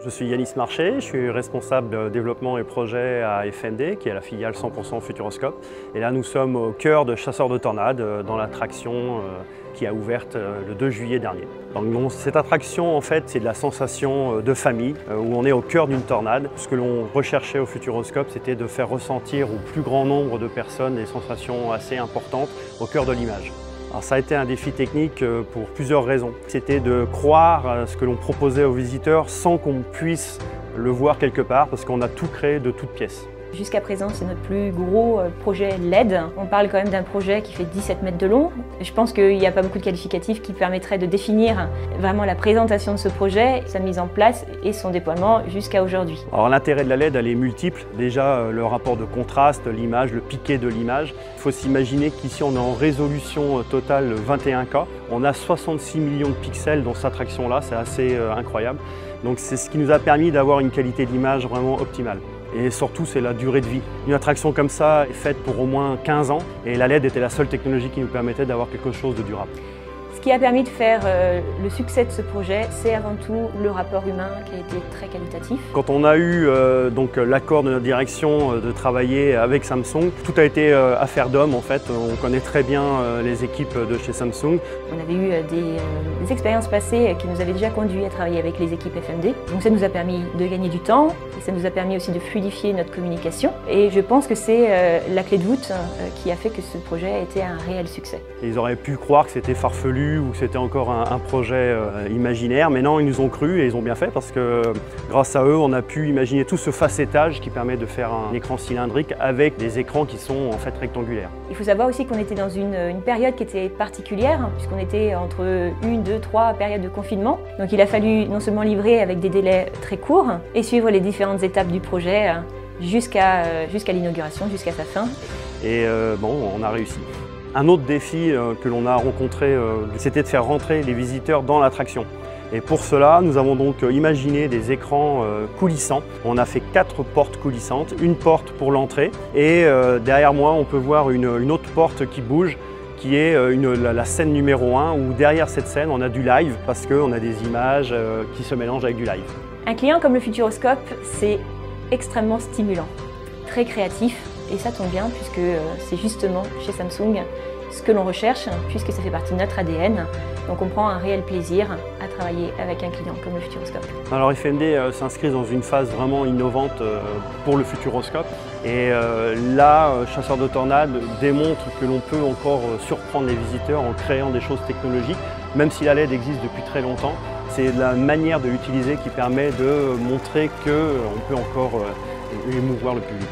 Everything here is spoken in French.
Je suis Yanis Marché, je suis responsable développement et projet à FMD, qui est la filiale 100% Futuroscope. Et là, nous sommes au cœur de Chasseurs de Tornades, dans l'attraction qui a ouverte le 2 juillet dernier. Donc, cette attraction, en fait, c'est de la sensation de famille, où on est au cœur d'une tornade. Ce que l'on recherchait au Futuroscope, c'était de faire ressentir au plus grand nombre de personnes des sensations assez importantes au cœur de l'image. Alors ça a été un défi technique pour plusieurs raisons. C'était de croire à ce que l'on proposait aux visiteurs sans qu'on puisse le voir quelque part, parce qu'on a tout créé de toutes pièces. Jusqu'à présent, c'est notre plus gros projet LED. On parle quand même d'un projet qui fait 17 mètres de long. Je pense qu'il n'y a pas beaucoup de qualificatifs qui permettraient de définir vraiment la présentation de ce projet, sa mise en place et son déploiement jusqu'à aujourd'hui. Alors l'intérêt de la LED, elle est multiple. Déjà, le rapport de contraste, l'image, le piqué de l'image. Il faut s'imaginer qu'ici, on est en résolution totale 21K. On a 66 millions de pixels dans cette attraction-là, c'est assez incroyable. Donc c'est ce qui nous a permis d'avoir une qualité d'image vraiment optimale. Et surtout, c'est la durée de vie. Une attraction comme ça est faite pour au moins 15 ans et la LED était la seule technologie qui nous permettait d'avoir quelque chose de durable. Ce qui a permis de faire le succès de ce projet, c'est avant tout le rapport humain qui a été très qualitatif. Quand on a eu l'accord de notre direction de travailler avec Samsung, tout a été affaire d'hommes en fait. On connaît très bien les équipes de chez Samsung. On avait eu des expériences passées qui nous avaient déjà conduit à travailler avec les équipes FMD. Donc ça nous a permis de gagner du temps et ça nous a permis aussi de fluidifier notre communication. Et je pense que c'est la clé de voûte qui a fait que ce projet a été un réel succès. Ils auraient pu croire que c'était farfelu ou que c'était encore un projet imaginaire, mais non, ils nous ont cru et ils ont bien fait parce que grâce à eux, on a pu imaginer tout ce facettage qui permet de faire un écran cylindrique avec des écrans qui sont en fait rectangulaires. Il faut savoir aussi qu'on était dans une période qui était particulière puisqu'on était entre 1, 2, 3 périodes de confinement. Donc il a fallu non seulement livrer avec des délais très courts et suivre les différentes étapes du projet jusqu'à l'inauguration, jusqu'à sa fin. Et on a réussi. Un autre défi que l'on a rencontré, c'était de faire rentrer les visiteurs dans l'attraction. Et pour cela, nous avons donc imaginé des écrans coulissants. On a fait 4 portes coulissantes, une porte pour l'entrée et derrière moi, on peut voir une autre porte qui bouge, qui est la scène numéro 1, où derrière cette scène, on a du live parce qu'on a des images qui se mélangent avec du live. Un client comme le Futuroscope, c'est extrêmement stimulant, très créatif. Et ça tombe bien puisque c'est justement chez Samsung ce que l'on recherche, puisque ça fait partie de notre ADN. Donc on prend un réel plaisir à travailler avec un client comme le Futuroscope. Alors FMD s'inscrit dans une phase vraiment innovante pour le Futuroscope. Et là, Chasseurs de Tornades démontre que l'on peut encore surprendre les visiteurs en créant des choses technologiques. Même si la LED existe depuis très longtemps, c'est la manière de l'utiliser qui permet de montrer qu'on peut encore émouvoir le public.